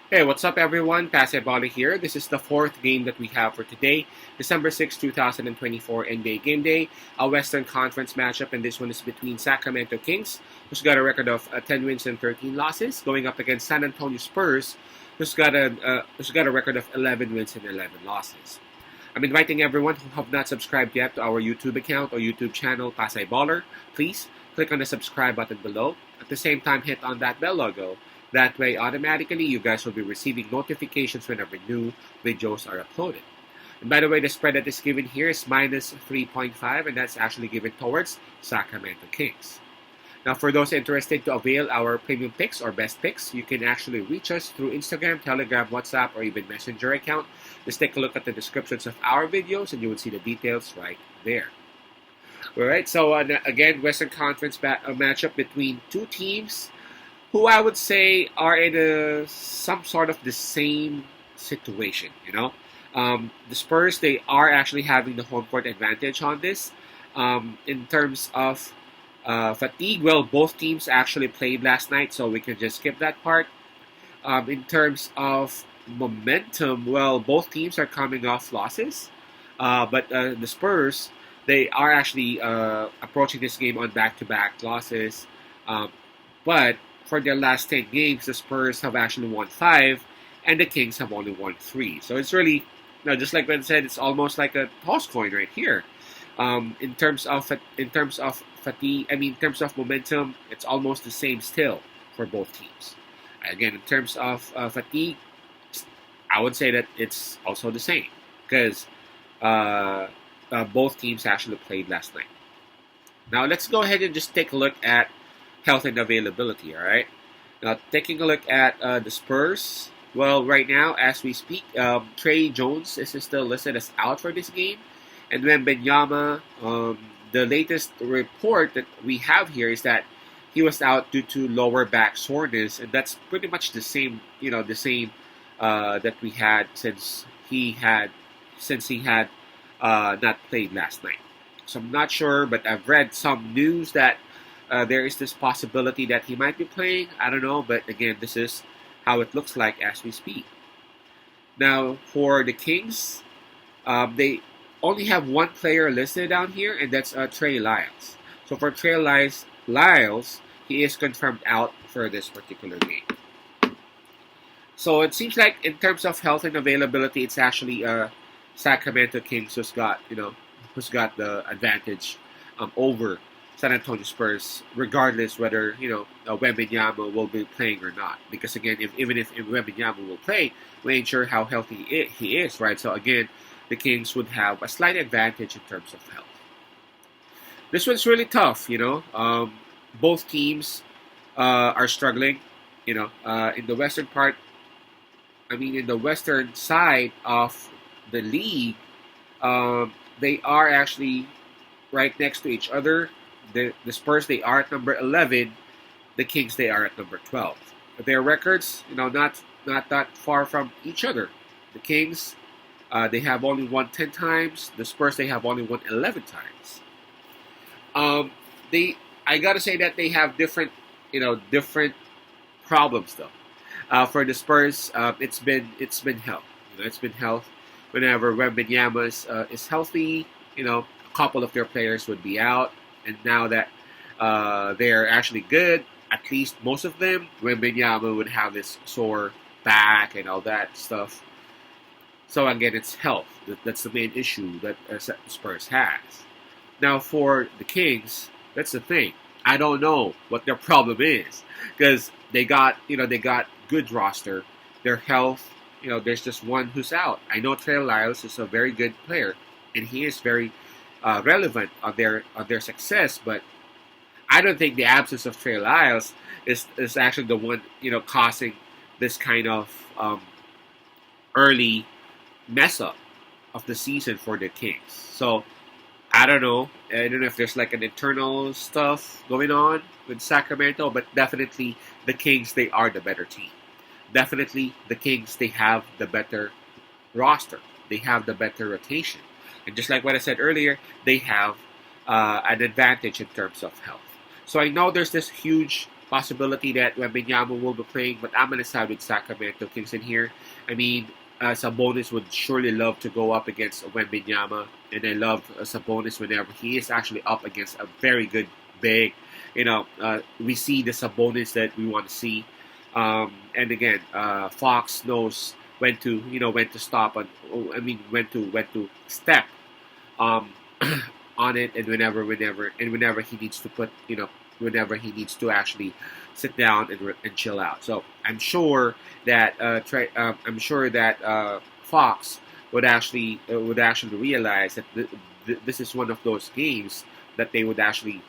Hey, what's up everyone? Pasebali here. This is the fourth game that we have for today, December 6, 2024 NBA Game Day, a Western Conference matchup, and this one is between Sacramento Kings, who's got a record of 10 wins and 13 losses, going up against San Antonio Spurs, who's got a record of 11 wins and 11 losses. I'm inviting everyone who have not subscribed yet to our YouTube account or YouTube channel, Pasay Baller. Please click on the subscribe button below. At the same time, hit on that bell logo. That way, automatically, you guys will be receiving notifications whenever new videos are uploaded. And by the way, the spread that is given here is minus 3.5, and that's actually given towards Sacramento Kings. Now, for those interested to avail our premium picks or best picks, you can actually reach us through Instagram, Telegram, WhatsApp, or even Messenger account. Just take a look at the descriptions of our videos, and you will see the details right there. All right, so again, Western Conference matchup between two teams who I would say are in some sort of the same situation. The Spurs, they are actually having the home court advantage on this. In terms of fatigue, well, both teams actually played last night, so we can just skip that part. In terms of momentum, well, both teams are coming off losses, but the Spurs, they are actually approaching this game on back-to-back losses. But for their last 10 games, the Spurs have actually won 5, and the Kings have only won 3. So it's really, just like Ben said, it's almost like a toss coin right here. In terms of fatigue, in terms of momentum, it's almost the same still for both teams. Again, in terms of fatigue, I would say that it's also the same because both teams actually played last night. Now let's go ahead and just take a look at health and availability. All right. Now taking a look at the Spurs. Well, right now as we speak, Trey Jones is still listed as out for this game, and Wembanyama, the latest report that we have here is that he was out due to lower back soreness, and that's pretty much the same, that we had since he had not played last night. So I'm not sure, but I've read some news that there is this possibility that he might be playing. I don't know, but again, this is how it looks like as we speak. Now, for the Kings, they only have one player listed down here, and that's Trey Lyles. So for Trey Lyles, he is confirmed out for this particular game. So it seems like in terms of health and availability, it's actually Sacramento Kings who's got the advantage over San Antonio Spurs, regardless whether Wembanyama will be playing or not. Because again, even if Wembanyama will play, we ain't sure how healthy he is, right? So again, the Kings would have a slight advantage in terms of health. This one's really tough, both teams are struggling, in the western part. In the western side of the league, they are actually right next to each other. The Spurs, they are at number 11. The Kings, they are at number 12. Their records, not that far from each other. The Kings, they have only won 10 times. The Spurs, they have only won 11 times. I gotta say that they have different problems though. For the Spurs, it's been health. It's been health. Whenever Wembanyama is healthy, a couple of their players would be out. And now that they're actually good, at least most of them, Wembanyama would have this sore back and all that stuff. So again, it's health. That's the main issue that Spurs has. Now for the Kings, that's the thing. I don't know what their problem is because they got good roster. Their health, there's just one who's out. I know Trey Lyles is a very good player, and he is very relevant on their success, but I don't think the absence of Trey Lyles is actually the one causing this kind of early mess up of the season for the Kings. So I don't know if there's like an internal stuff going on with Sacramento, but definitely the Kings, they are the better team. Definitely the Kings, they have the better roster. They have the better rotation. And just like what I said earlier, they have an advantage in terms of health. So I know there's this huge Possibility that Wembanyama will be playing, but I'm going to side with Sacramento Kings in here. I mean, Sabonis would surely love to go up against Wembanyama, and I love Sabonis whenever he is actually up against a very good big. We see the Sabonis that we want to see, and again, Fox knows when to stop on. When to step um, on it, and whenever he needs to whenever he needs to actually sit down and chill out. So I'm sure that Fox would actually realize that this is one of those games that they would definitely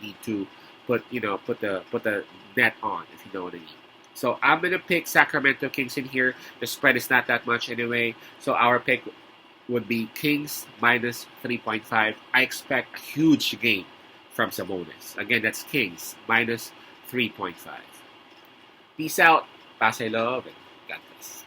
need to put the net on, if you know what I mean. So I'm gonna pick Sacramento Kings in here. The spread is not that much anyway, so our pick would be Kings minus 3.5. I expect a huge game from Sabonis. Again, that's Kings minus 3.5. Peace out. Pasay love and God bless.